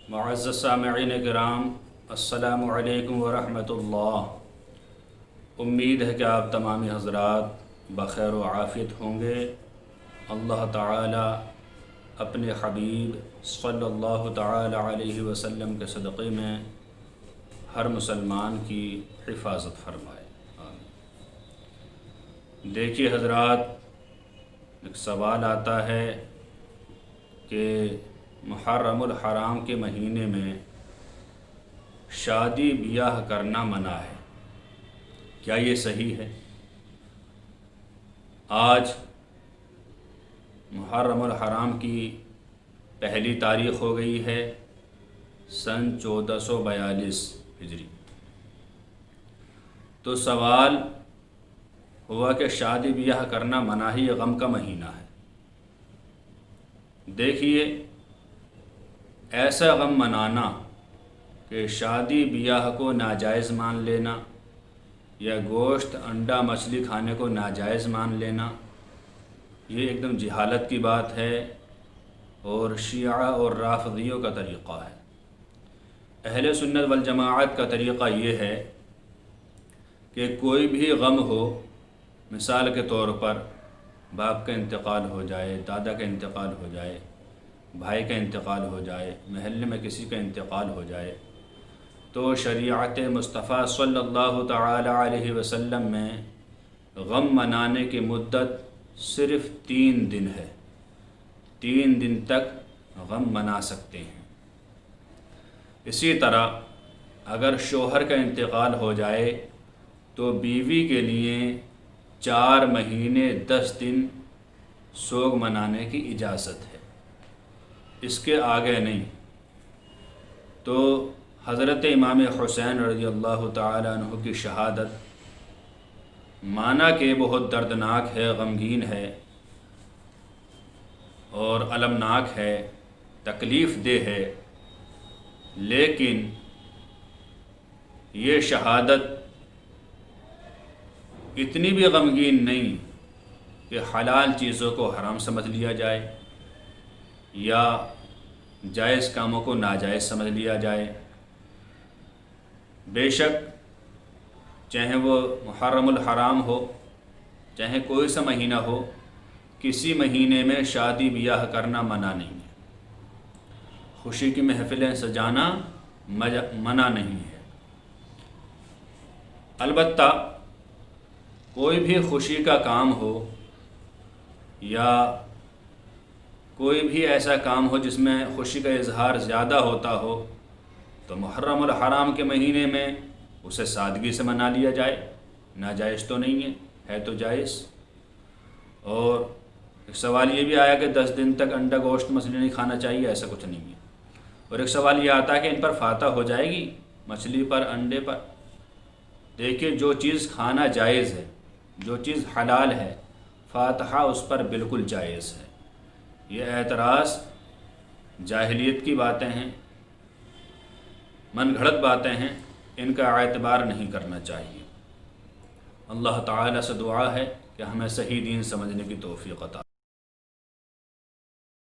معزز سامعین کرام، السلام علیکم ورحمۃ اللہ۔ امید ہے کہ آپ تمامی حضرات بخیر و عافیت ہوں گے۔ اللہ تعالی اپنے حبیب صلی اللہ تعالی علیہ وسلم کے صدقے میں ہر مسلمان کی حفاظت فرمائے، آمین۔ دیکھیے حضرات، ایک سوال آتا ہے کہ محرم الحرام کے مہینے میں شادی بیاہ کرنا منع ہے، کیا یہ صحیح ہے؟ آج محرم الحرام کی پہلی تاریخ ہو گئی ہے، سن 1442 ہجری۔ تو سوال ہوا کہ شادی بیاہ کرنا منع ہے، یہ غم کا مہینہ ہے۔ دیکھیے، ایسا غم منانا کہ شادی بیاہ کو ناجائز مان لینا یا گوشت انڈا مچھلی کھانے کو ناجائز مان لینا، یہ ایک دم جہالت کی بات ہے اور شیعہ اور رافضیوں کا طریقہ ہے۔ اہل سنت والجماعت کا طریقہ یہ ہے کہ کوئی بھی غم ہو، مثال کے طور پر باپ کا انتقال ہو جائے، دادا کا انتقال ہو جائے، بھائی کا انتقال ہو جائے، محلے میں کسی کا انتقال ہو جائے، تو شریعت مصطفیٰ صلی اللہ تعالی علیہ وسلم میں غم منانے کی مدت صرف 3 دن ہے۔ 3 دن تک غم منا سکتے ہیں۔ اسی طرح اگر شوہر کا انتقال ہو جائے تو بیوی کے لیے 4 مہینے 10 دن سوگ منانے کی اجازت ہے، اس کے آگے نہیں۔ تو حضرت امام حسین رضی اللہ تعالی عنہ کی شہادت مانا کہ بہت دردناک ہے، غمگین ہے اور المناک ہے، تکلیف دہ ہے، لیکن یہ شہادت اتنی بھی غمگین نہیں کہ حلال چیزوں کو حرام سمجھ لیا جائے یا جائز کاموں کو ناجائز سمجھ لیا جائے۔ بے شک چاہے وہ محرم الحرام ہو، چاہے کوئی سا مہینہ ہو، کسی مہینے میں شادی بیاہ کرنا منع نہیں ہے، خوشی کی محفلیں سجانا منع نہیں ہے۔ البتہ کوئی بھی خوشی کا کام ہو یا کوئی بھی ایسا کام ہو جس میں خوشی کا اظہار زیادہ ہوتا ہو، تو محرم الحرام کے مہینے میں اسے سادگی سے منا لیا جائے، ناجائز تو نہیں ہے تو جائز۔ اور ایک سوال یہ بھی آیا کہ 10 دن تک انڈا گوشت مچھلی نہیں کھانا چاہیے، ایسا کچھ نہیں ہے۔ اور ایک سوال یہ آتا ہے کہ ان پر فاتح ہو جائے گی، مچھلی پر، انڈے پر۔ دیکھیے، جو چیز کھانا جائز ہے، جو چیز حلال ہے، فاتحہ اس پر بالکل جائز ہے۔ یہ اعتراض جاہلیت کی باتیں ہیں، من گھڑت باتیں ہیں، ان کا اعتبار نہیں کرنا چاہیے۔ اللہ تعالی سے دعا ہے کہ ہمیں صحیح دین سمجھنے کی توفیق عطا